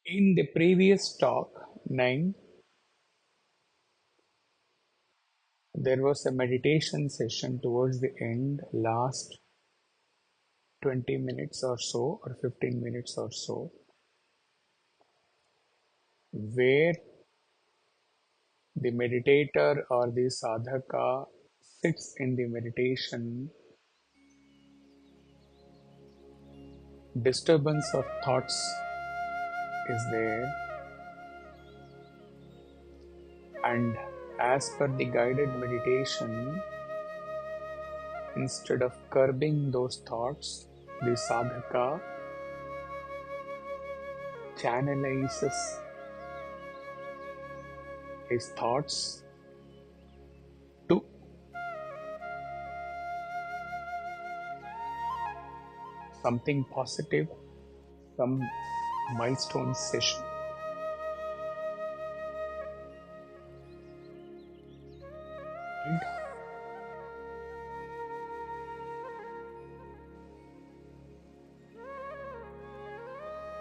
In the previous talk 9, there was a meditation session towards the end, last 20 minutes or so, or 15 minutes or so, where the meditator or the sadhaka sits in the meditation. Disturbance of thoughts is there, and as per the guided meditation, instead of curbing those thoughts, the sadhaka channelizes his thoughts to something positive, some milestone session. And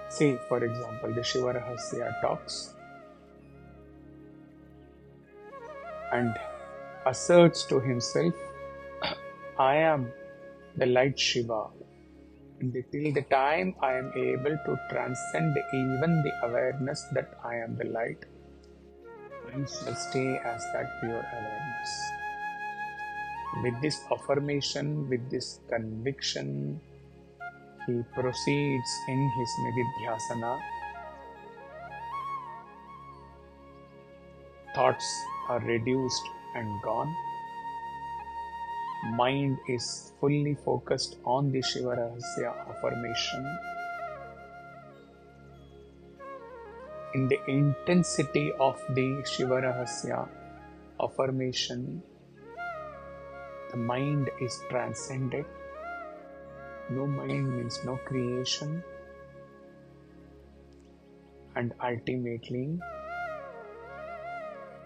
say, for example, the Shiva Rahasya talks and asserts to himself, I am the light Shiva. And till the time I am able to transcend even the awareness that I am the light, I shall stay as that pure awareness. With this affirmation, with this conviction, he proceeds in his nididhyasana. Thoughts are reduced and gone. Mind is fully focused on the Shiva Rahasya affirmation. In the intensity of the Shiva Rahasya affirmation, the mind is transcended. No mind means no creation. And ultimately,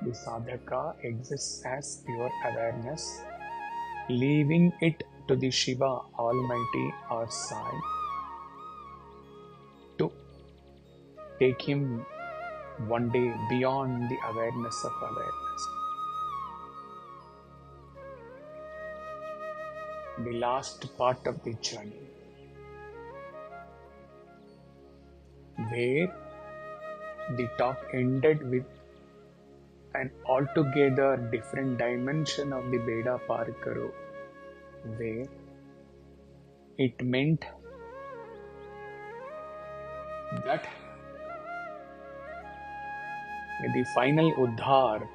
the sadhaka exists as pure awareness, leaving it to the Shiva Almighty or Sai to take him one day beyond the awareness of awareness. The last part of the journey, where the talk ended with an altogether different dimension of the Beda Par Karo, where it meant that the final Uddhar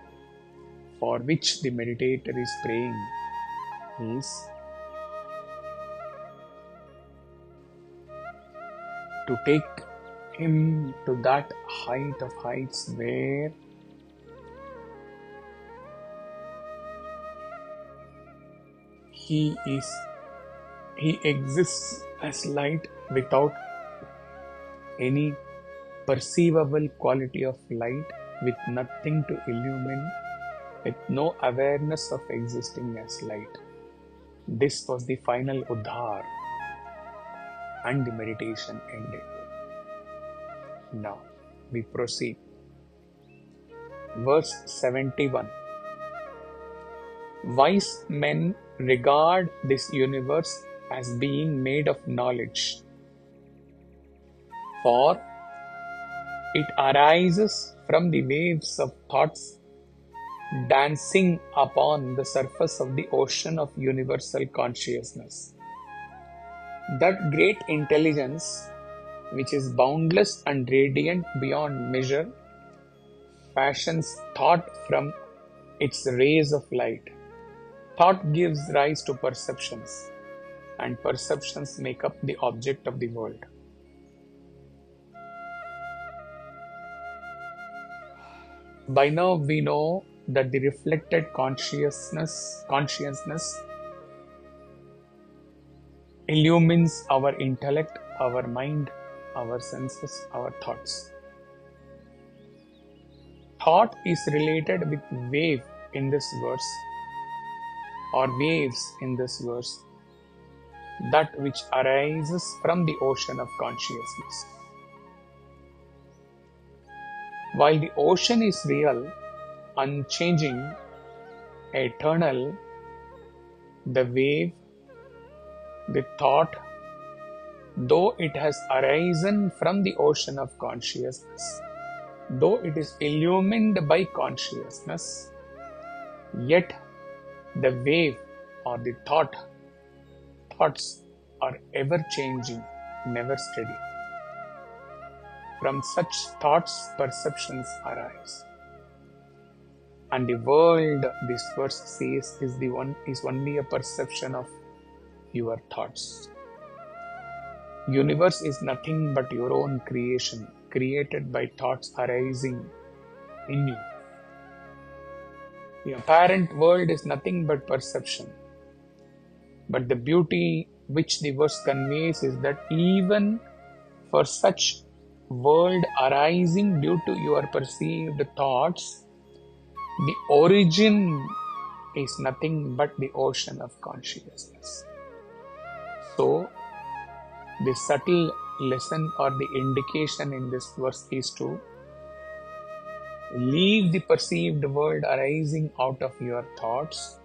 for which the meditator is praying is to take him to that height of heights where he exists as light without any perceivable quality of light, with nothing to illumine, with no awareness of existing as light. This was the final Uddhar, and the meditation ended. Now we proceed. Verse 71. Wise men regard this universe as being made of knowledge, for it arises from the waves of thoughts dancing upon the surface of the ocean of universal consciousness. That great intelligence, which is boundless and radiant beyond measure, fashions thought from its rays of light. Thought gives rise to perceptions, and perceptions make up the object of the world. By now we know that the reflected consciousness illumines our intellect, our mind, our senses, our thoughts. Thought is related with wave in this verse, or waves in this verse, that which arises from the ocean of consciousness. While the ocean is real, unchanging, eternal, the wave, the thought, though it has arisen from the ocean of consciousness, though it is illumined by consciousness, yet the wave or the thoughts are ever changing, never steady. From such thoughts, perceptions arise. And the world, this verse says, is only a perception of your thoughts. Universe is nothing but your own creation, created by thoughts arising in you. The apparent world is nothing but perception. But the beauty which the verse conveys is that even for such world arising due to your perceived thoughts, the origin is nothing but the ocean of consciousness. So, the subtle lesson or the indication in this verse is to leave the perceived world arising out of your thoughts.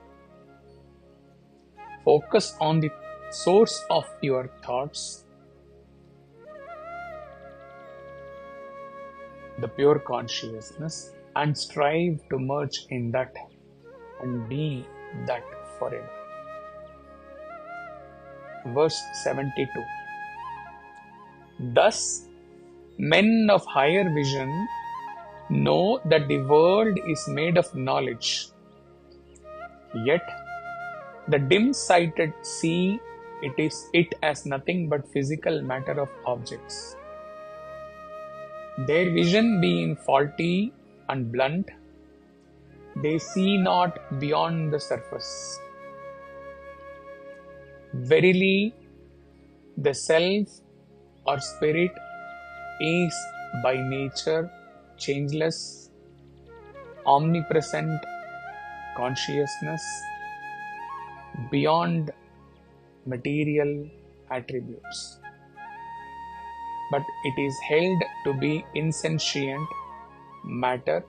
Focus on the source of your thoughts, the pure consciousness, and strive to merge in that and be that forever. Verse 72. Thus, men of higher vision know that the world is made of knowledge, yet the dim-sighted see it as nothing but physical matter of objects. Their vision being faulty and blunt, they see not beyond the surface. Verily, the self or spirit is by nature changeless, omnipresent consciousness beyond material attributes. But it is held to be insentient matter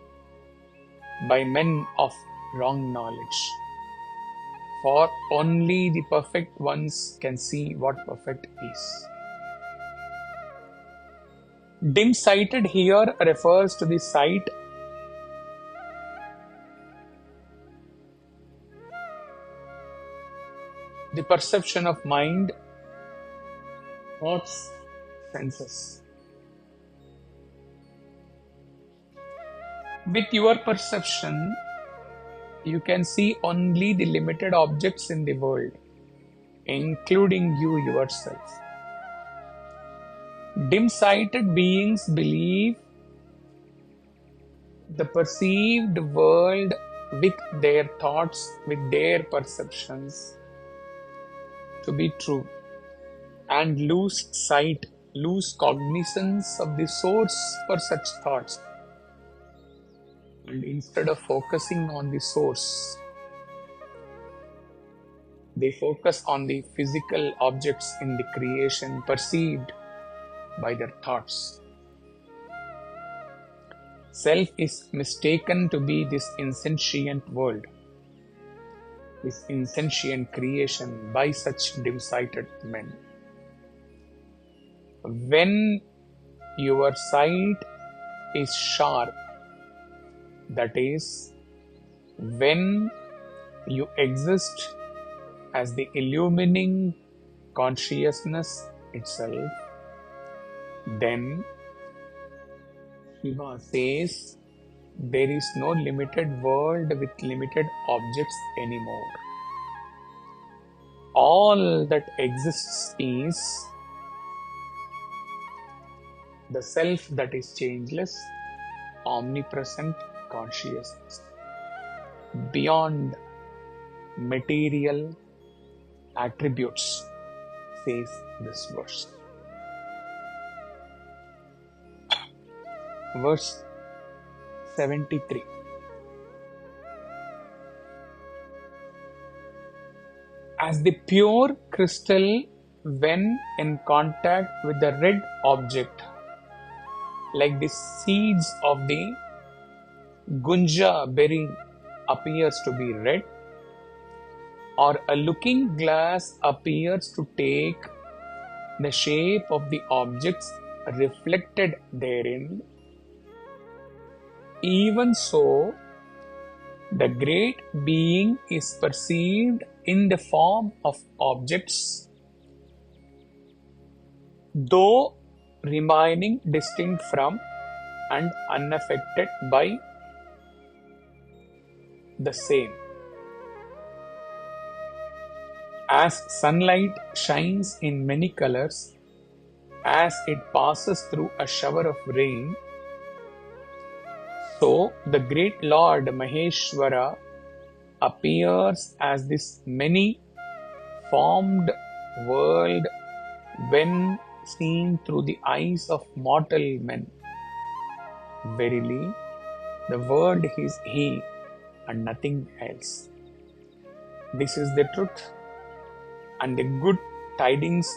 by men of wrong knowledge. For only the perfect ones can see what perfect is. Dim-sighted here refers to the sight the perception of mind, thoughts, senses. With your perception, you can see only the limited objects in the world, including you yourself. Dim-sighted beings believe the perceived world with their thoughts, with their perceptions to be true, and lose sight, lose cognizance of the source for such thoughts. And instead of focusing on the source, they focus on the physical objects in the creation perceived by their thoughts. Self is mistaken to be this insentient world, this insentient creation by such dim-sighted men. When your sight is sharp, that is, when you exist as the illumining consciousness itself, then Siva says there is no limited world with limited objects anymore. All that exists is the self that is changeless, omnipresent consciousness, beyond material attributes, says this verse. Verse 73. As the pure crystal, when in contact with the red object, like the seeds of the gunja berry appears to be red, or a looking glass appears to take the shape of the objects reflected therein, even so, the great being is perceived in the form of objects, though remaining distinct from and unaffected by the same. As sunlight shines in many colors as it passes through a shower of rain, so the great Lord Maheshwara appears as this many-formed world when seen through the eyes of mortal men. Verily, the world is He and nothing else. This is the truth and the good tidings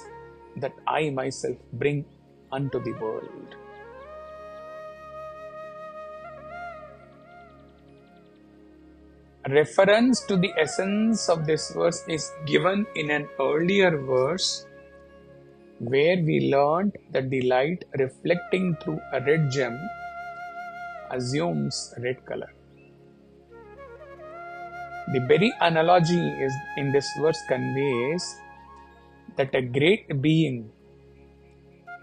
that I myself bring unto the world. Reference to the essence of this verse is given in an earlier verse where we learned that the light reflecting through a red gem assumes red color. The very analogy is in this verse conveys that a great being,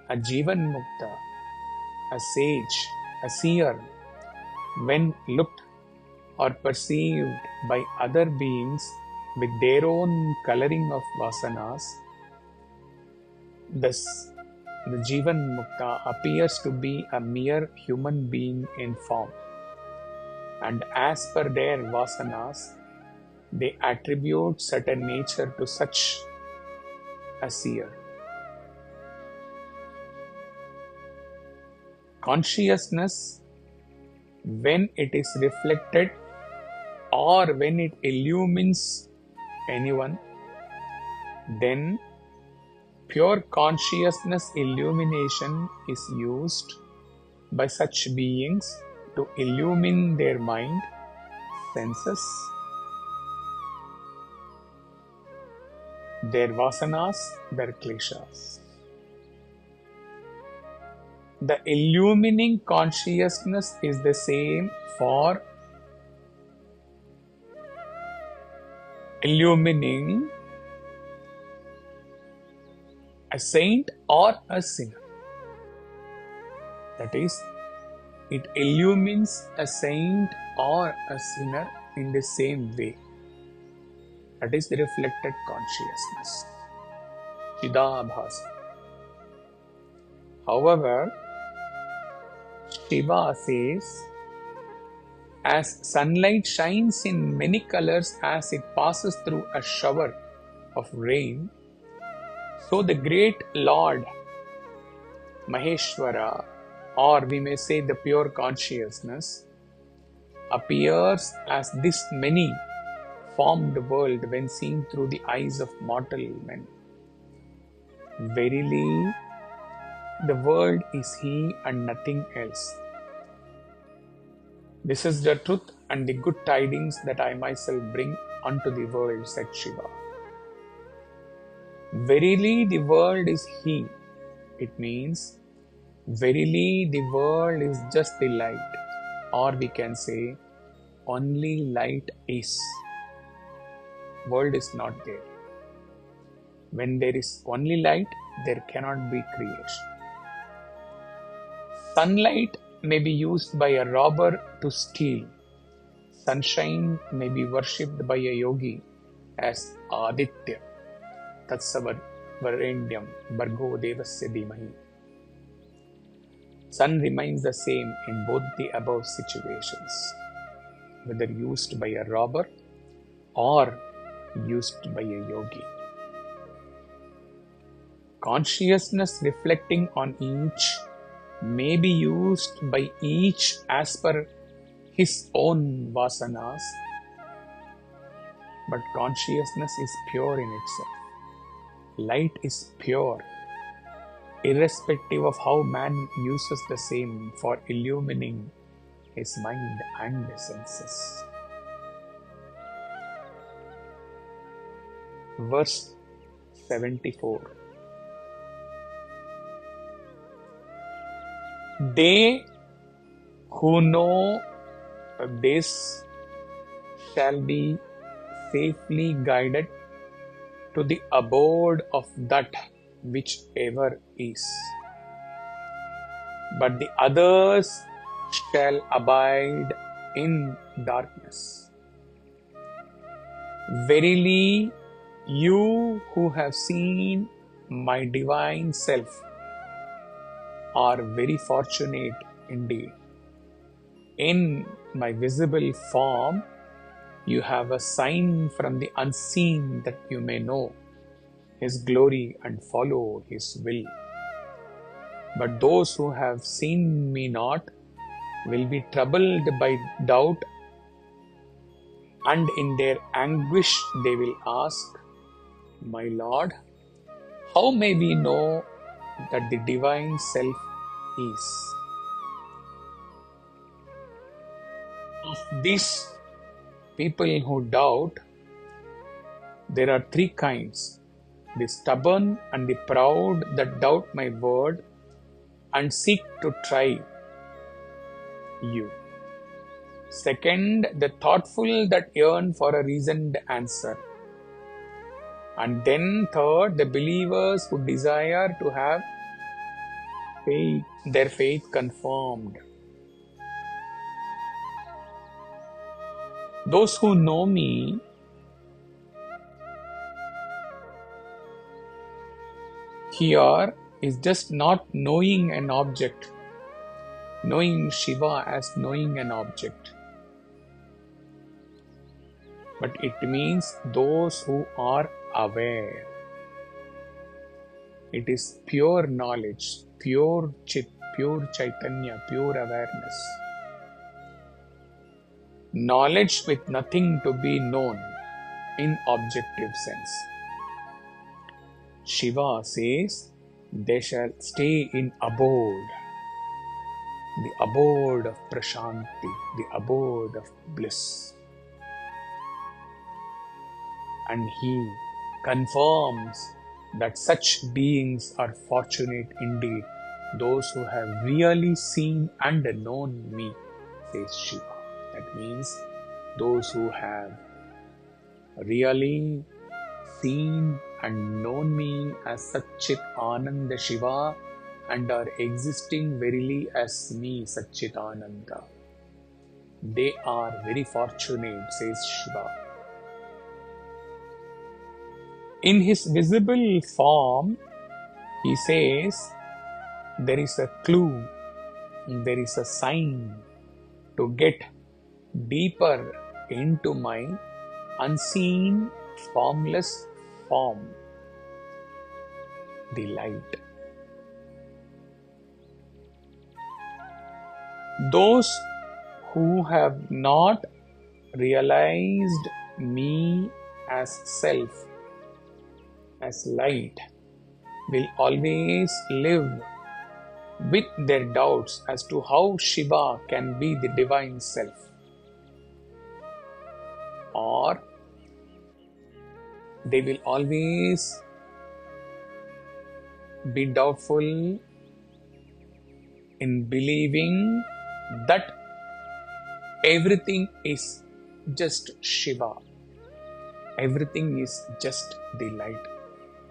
a Jivan Mukta, a sage, a seer, when looked or perceived by other beings with their own coloring of vasanas, thus the Jivan Mukta appears to be a mere human being in form, and as per their vasanas, they attribute certain nature to such a seer. Consciousness, when it is reflected or when it illumines anyone, then pure consciousness illumination is used by such beings to illumine their mind, senses, their vasanas, their kleshas. The illumining consciousness is the same for illumining a saint or a sinner. That is, it illumines a saint or a sinner in the same way. That is the reflected consciousness, Chidabhasa. However, Siva says, as sunlight shines in many colors as it passes through a shower of rain, so the great Lord Maheshwara, or we may say the pure consciousness, appears as this many-formed world when seen through the eyes of mortal men. Verily, the world is He and nothing else. This is the truth and the good tidings that I myself bring unto the world, said Shiva. Verily, the world is He. It means, verily, the world is just the light, or we can say, only light is. World is not there. When there is only light, there cannot be creation. Sunlight may be used by a robber to steal. Sunshine may be worshipped by a yogi as Aditya. Tatsavar Varendyam Bhargo Devasya Dhimahi. Sun remains the same in both the above situations, whether used by a robber or used by a yogi. Consciousness reflecting on each may be used by each as per his own vasanas, but consciousness is pure in itself. Light is pure. irrespective of how man uses the same for illumining his mind and senses. Verse 74. They who know this shall be safely guided to the abode of that which ever is. But the others shall abide in darkness. Verily, you who have seen my divine self are very fortunate indeed. In my visible form, you have a sign from the unseen that you may know His glory and follow His will. But those who have seen me not will be troubled by doubt, and in their anguish they will ask, My Lord, how may we know that the divine self is? Of these people who doubt, there are three kinds: the stubborn and the proud that doubt my word and seek to try you. Second, the thoughtful that yearn for a reasoned answer. And then third, the believers who desire to have their faith confirmed. Those who know me here is just not knowing an object, knowing Shiva as knowing an object. But it means those who are aware. It is pure knowledge, pure chit, pure chaitanya, pure awareness. Knowledge with nothing to be known in objective sense. Shiva says they shall stay in abode, the abode of Prashanti, the abode of bliss. And he confirms that such beings are fortunate indeed, those who have really seen and known me, says Shiva. That means those who have really seen and known me as Satchit Ananda Shiva and are existing verily as me, Satchit Ananda. They are very fortunate, says Shiva. In his visible form, he says, there is a clue, there is a sign to get deeper into my unseen, formless form, the light. Those who have not realized me as self, as light, will always live with their doubts as to how Shiva can be the divine self. Or they will always be doubtful in believing that everything is just Shiva. Everything is just the light.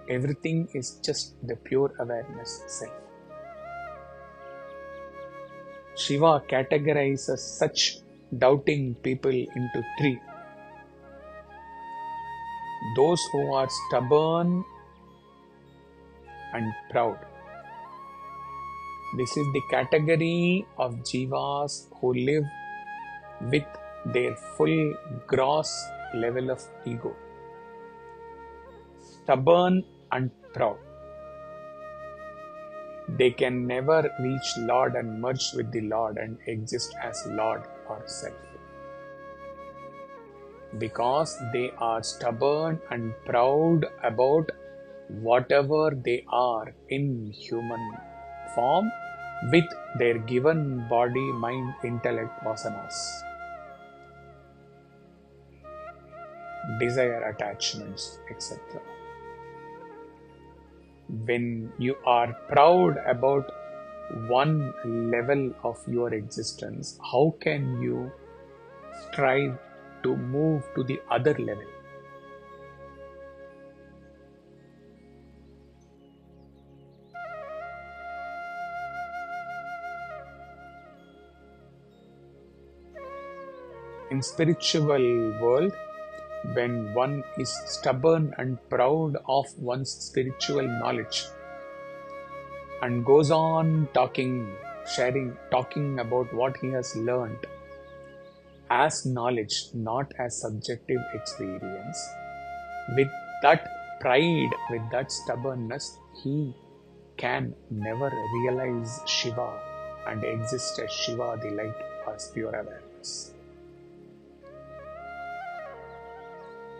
Everything is just the pure awareness self. Shiva categorizes such doubting people into three. Those who are stubborn and proud. This is the category of jivas who live with their full gross level of ego. Stubborn and proud. They can never reach Lord and merge with the Lord and exist as Lord or Self. Because they are stubborn and proud about whatever they are in human form with their given body, mind, intellect, vasanas, desire, attachments, etc. When you are proud about one level of your existence, how can you strive to move to the other level? In spiritual world, when one is stubborn and proud of one's spiritual knowledge and goes on talking about what he has learned as knowledge, not as subjective experience, with that pride, with that stubbornness, he can never realize Shiva and exist as Shiva, the light, as pure awareness.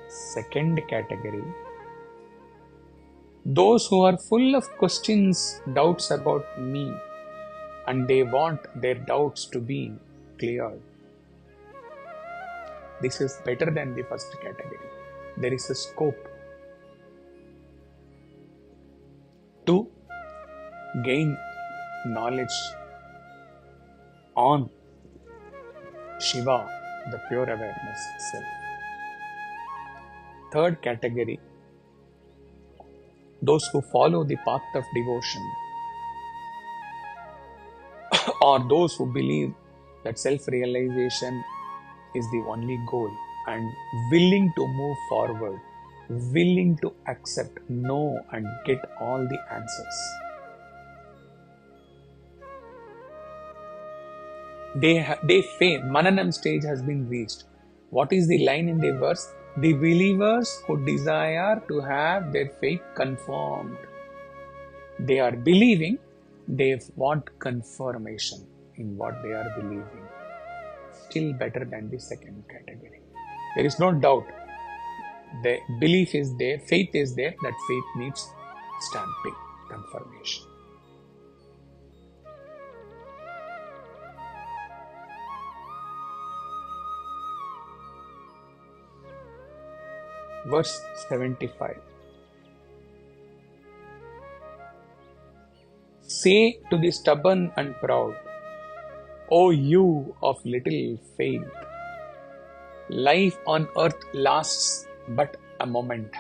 Second category, those who are full of questions, doubts about me, and they want their doubts to be cleared. This is better than the first category. There is a scope to gain knowledge on Shiva, the pure awareness self. Third category, those who follow the path of devotion, or those who believe that self-realization is the only goal and willing to move forward, willing to accept, know, and get all the answers. They faith, Mananam stage has been reached. What is the line in the verse? The believers who desire to have their faith confirmed. They are believing, they want confirmation in what they are believing. Still better than the second category. There is no doubt. The belief is there, faith is there, that faith needs stamping, confirmation. Verse 75. Say to the stubborn and proud, O you of little faith, life on earth lasts but a moment.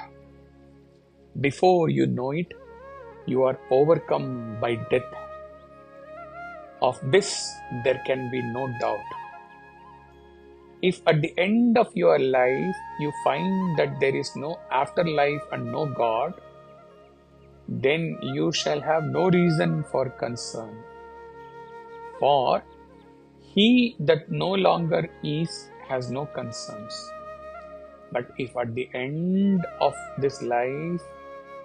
Before you know it, you are overcome by death. Of this there can be no doubt. If at the end of your life you find that there is no afterlife and no God, then you shall have no reason for concern. For he that no longer is has no concerns. But if at the end of this life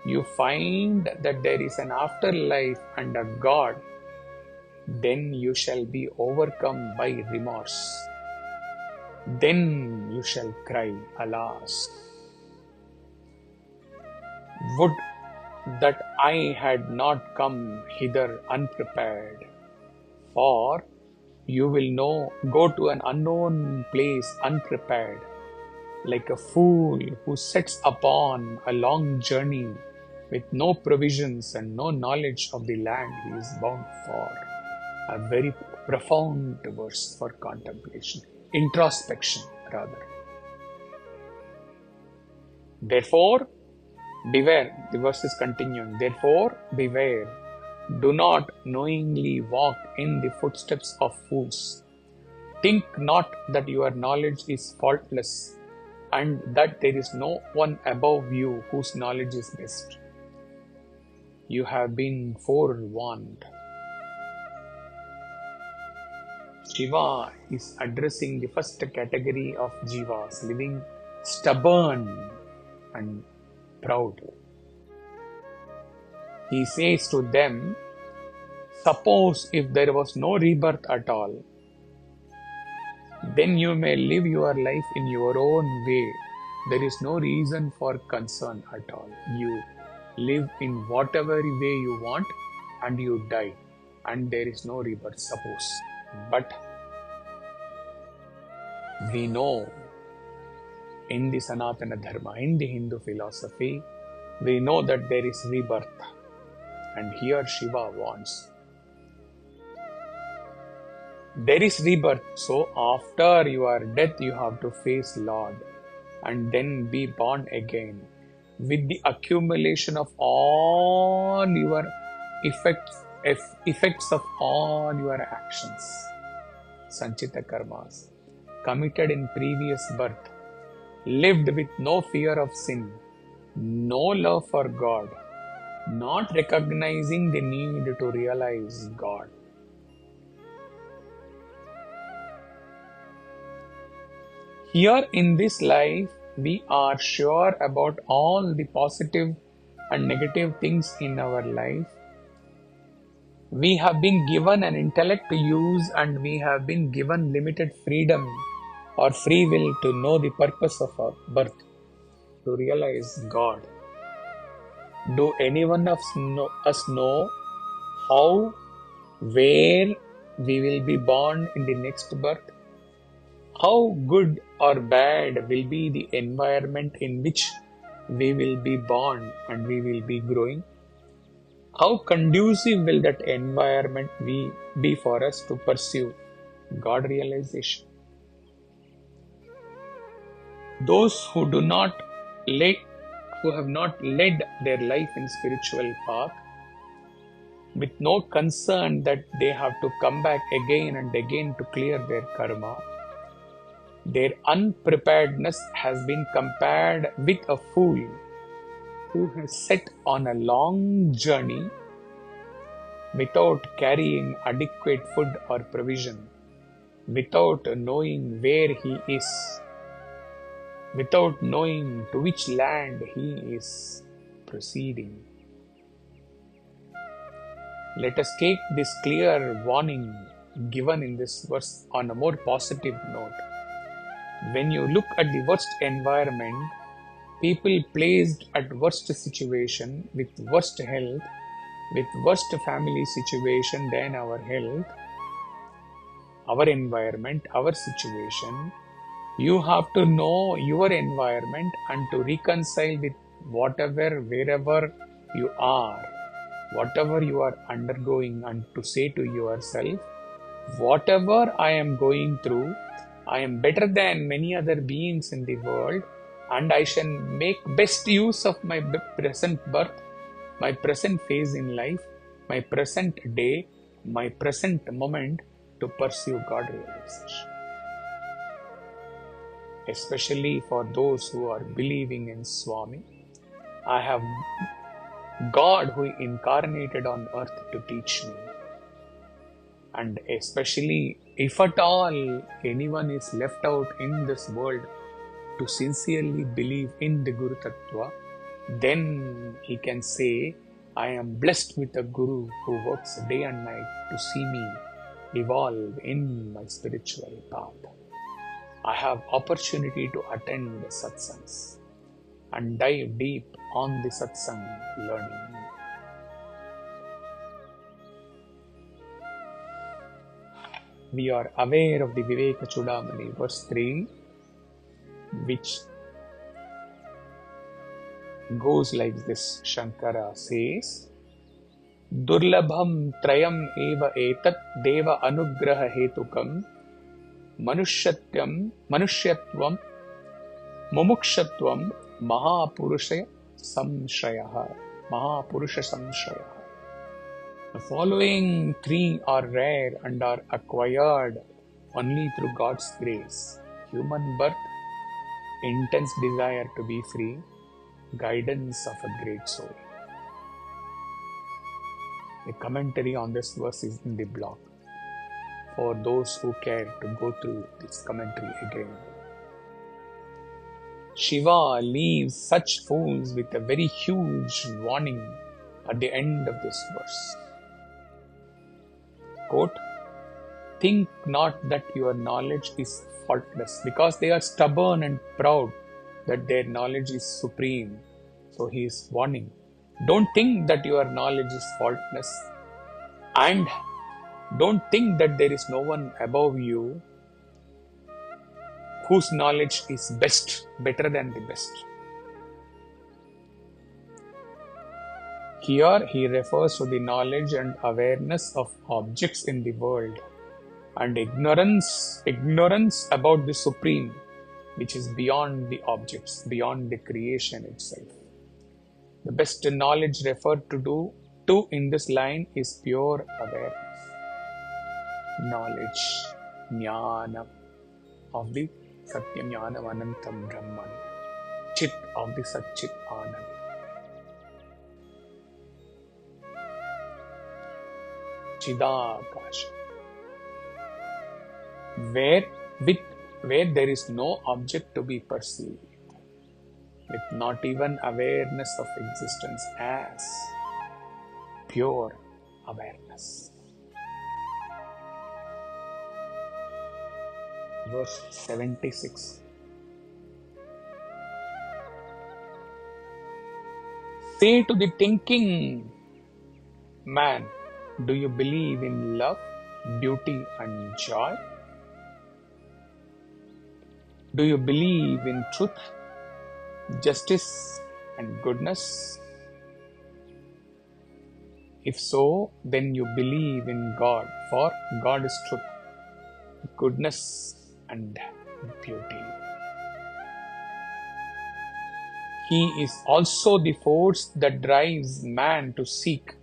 you find that there is an afterlife and a God, then you shall be overcome by remorse. Then you shall cry, alas! Would that I had not come hither unprepared, for you will go to an unknown place unprepared, like a fool who sets upon a long journey with no provisions and no knowledge of the land he is bound for. A very profound verse for contemplation, introspection rather. Therefore, beware, the verse is continuing. Therefore, beware, do not knowingly walk in the footsteps of fools. Think not that your knowledge is faultless and that there is no one above you whose knowledge is best. You have been forewarned. Shiva is addressing the first category of jivas, living stubborn and proud. He says to them, suppose if there was no rebirth at all, then you may live your life in your own way. There is no reason for concern at all. You live in whatever way you want, and you die, and there is no rebirth, suppose. But we know in the Sanatana Dharma, in the Hindu philosophy, we know that there is rebirth. And here Shiva wants. There is rebirth. So after your death, you have to face Lord and then be born again with the accumulation of all your effects of all your actions. Sanchita karmas committed in previous birth, lived with no fear of sin, no love for God, not recognizing the need to realize God. Here in this life, we are sure about all the positive and negative things in our life. We have been given an intellect to use, and we have been given limited freedom or free will to know the purpose of our birth, to realize God. Do any one of us know how, where we will be born in the next birth? How good or bad will be the environment in which we will be born and we will be growing? How conducive will that environment be for us to pursue God realization? Those who have not led their life in spiritual path, with no concern that they have to come back again and again to clear their karma, their unpreparedness has been compared with a fool who has set on a long journey without carrying adequate food or provision, without knowing where he is, without knowing to which land he is proceeding. Let us take this clear warning given in this verse on a more positive note. When you look at the worst environment, people placed at worst situation, with worst health, with worst family situation than our health, our environment, our situation, you have to know your environment and to reconcile with whatever, wherever you are, whatever you are undergoing, and to say to yourself, whatever I am going through, I am better than many other beings in the world, and I shall make best use of my present birth, my present phase in life, my present day, my present moment to pursue God realization. Especially for those who are believing in Swami, I have God who incarnated on earth to teach me. And especially if at all anyone is left out in this world to sincerely believe in the Guru Tattva, then he can say, I am blessed with a Guru who works day and night to see me evolve in my spiritual path. I have opportunity to attend the satsangs and dive deep on the satsang learning. We are aware of the Viveka Chudamani, verse 3, which goes like this. Shankara says, Durlabham trayam eva etat deva anugraha hetukam manushyatvam mumukshatvam mahapurusha samshrayaha. The following three are rare and are acquired only through God's grace: human birth, intense desire to be free, guidance of a great soul. The commentary on this verse is in the blog for those who care to go through this commentary again. Shiva leaves such fools with a very huge warning at the end of this verse. Quote, think not that your knowledge is faultless, because they are stubborn and proud that their knowledge is supreme. So he is warning. Don't think that your knowledge is faultless, and don't think that there is no one above you whose knowledge is better than the best. Here he refers to the knowledge and awareness of objects in the world, and ignorance about the Supreme, which is beyond the objects, beyond the creation itself. The best knowledge referred to in this line is pure awareness, knowledge, jnana of the Satyam Jnanam Anantam Brahman, Chit of the Satchit Anand. Chidakasha, where there is no object to be perceived, with not even awareness of existence as pure awareness. Verse 76. Say to the thinking man, do you believe in love, beauty and joy? Do you believe in truth, justice and goodness? If so, then you believe in God, for God is truth, goodness and beauty. He is also the force that drives man to seek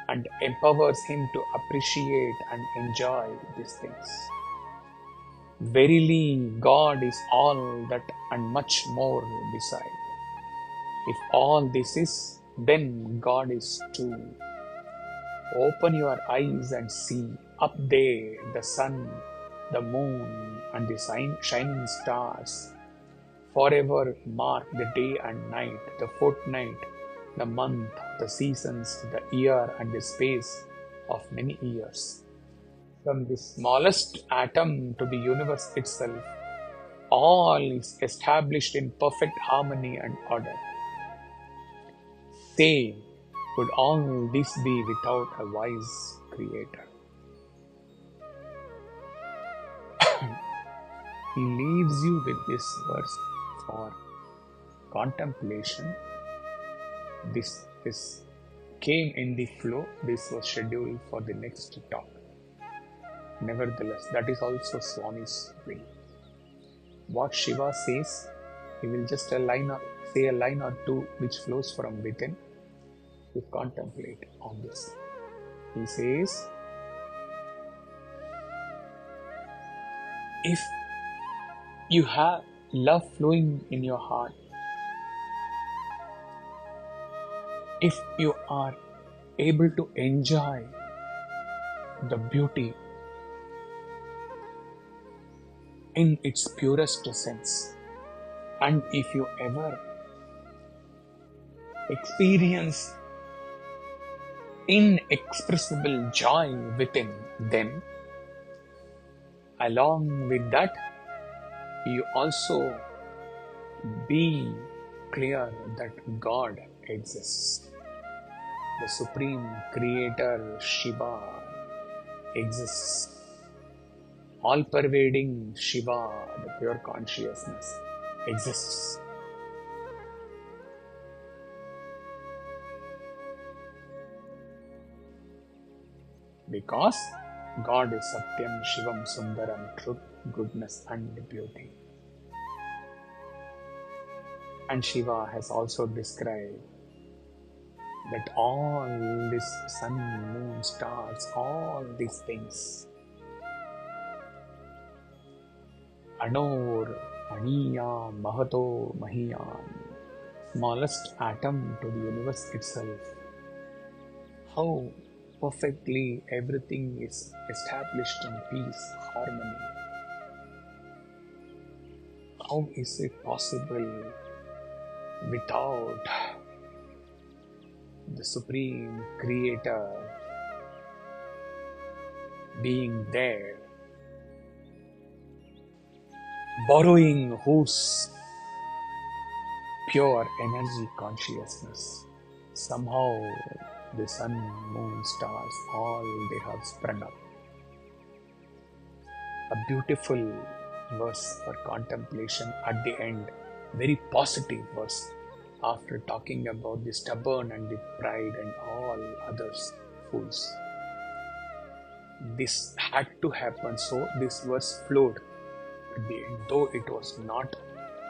and empowers him to appreciate and enjoy these things. Verily, God is all that and much more beside. If all this is, then God is too. Open your eyes and see up there the sun, the moon, and the shining stars. Forever mark the day and night, the fortnight, the month, the seasons, the year, and the space of many years. From the smallest atom to the universe itself, all is established in perfect harmony and order. Say, could all this be without a wise creator? He leaves you with this verse for contemplation. This came in the flow. This was scheduled for the next talk. Nevertheless, that is also Swami's will. What Shiva says, he will just say a line or two which flows from within. You contemplate on this. He says, if you have love flowing in your heart, if you are able to enjoy the beauty in its purest sense, and if you ever experience inexpressible joy within, then along with that, you also be clear that God exists. The Supreme Creator Shiva exists. All-pervading Shiva, the pure consciousness, exists. Because God is Satyam, Shivam, Sundaram, truth, goodness and beauty. And Shiva has also described that all this sun, moon, stars, all these things, Anor, Aniyam, Mahato, Mahiyam, smallest atom to the universe itself, how perfectly everything is established in peace, harmony. How is it possible without the Supreme Creator being there, borrowing whose pure energy consciousness Somehow the sun, moon, stars, all they have sprung up. A beautiful verse for contemplation at the end, very positive verse after talking about the stubborn and the pride and all others fools. This had to happen, so this verse flowed at the end, though it was not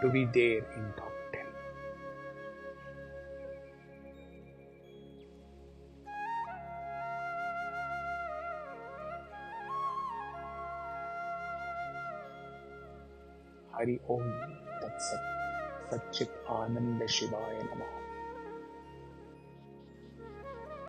to be there in top 10. Hari Om Tat Sat Satchit Ananda Shivaya Namah.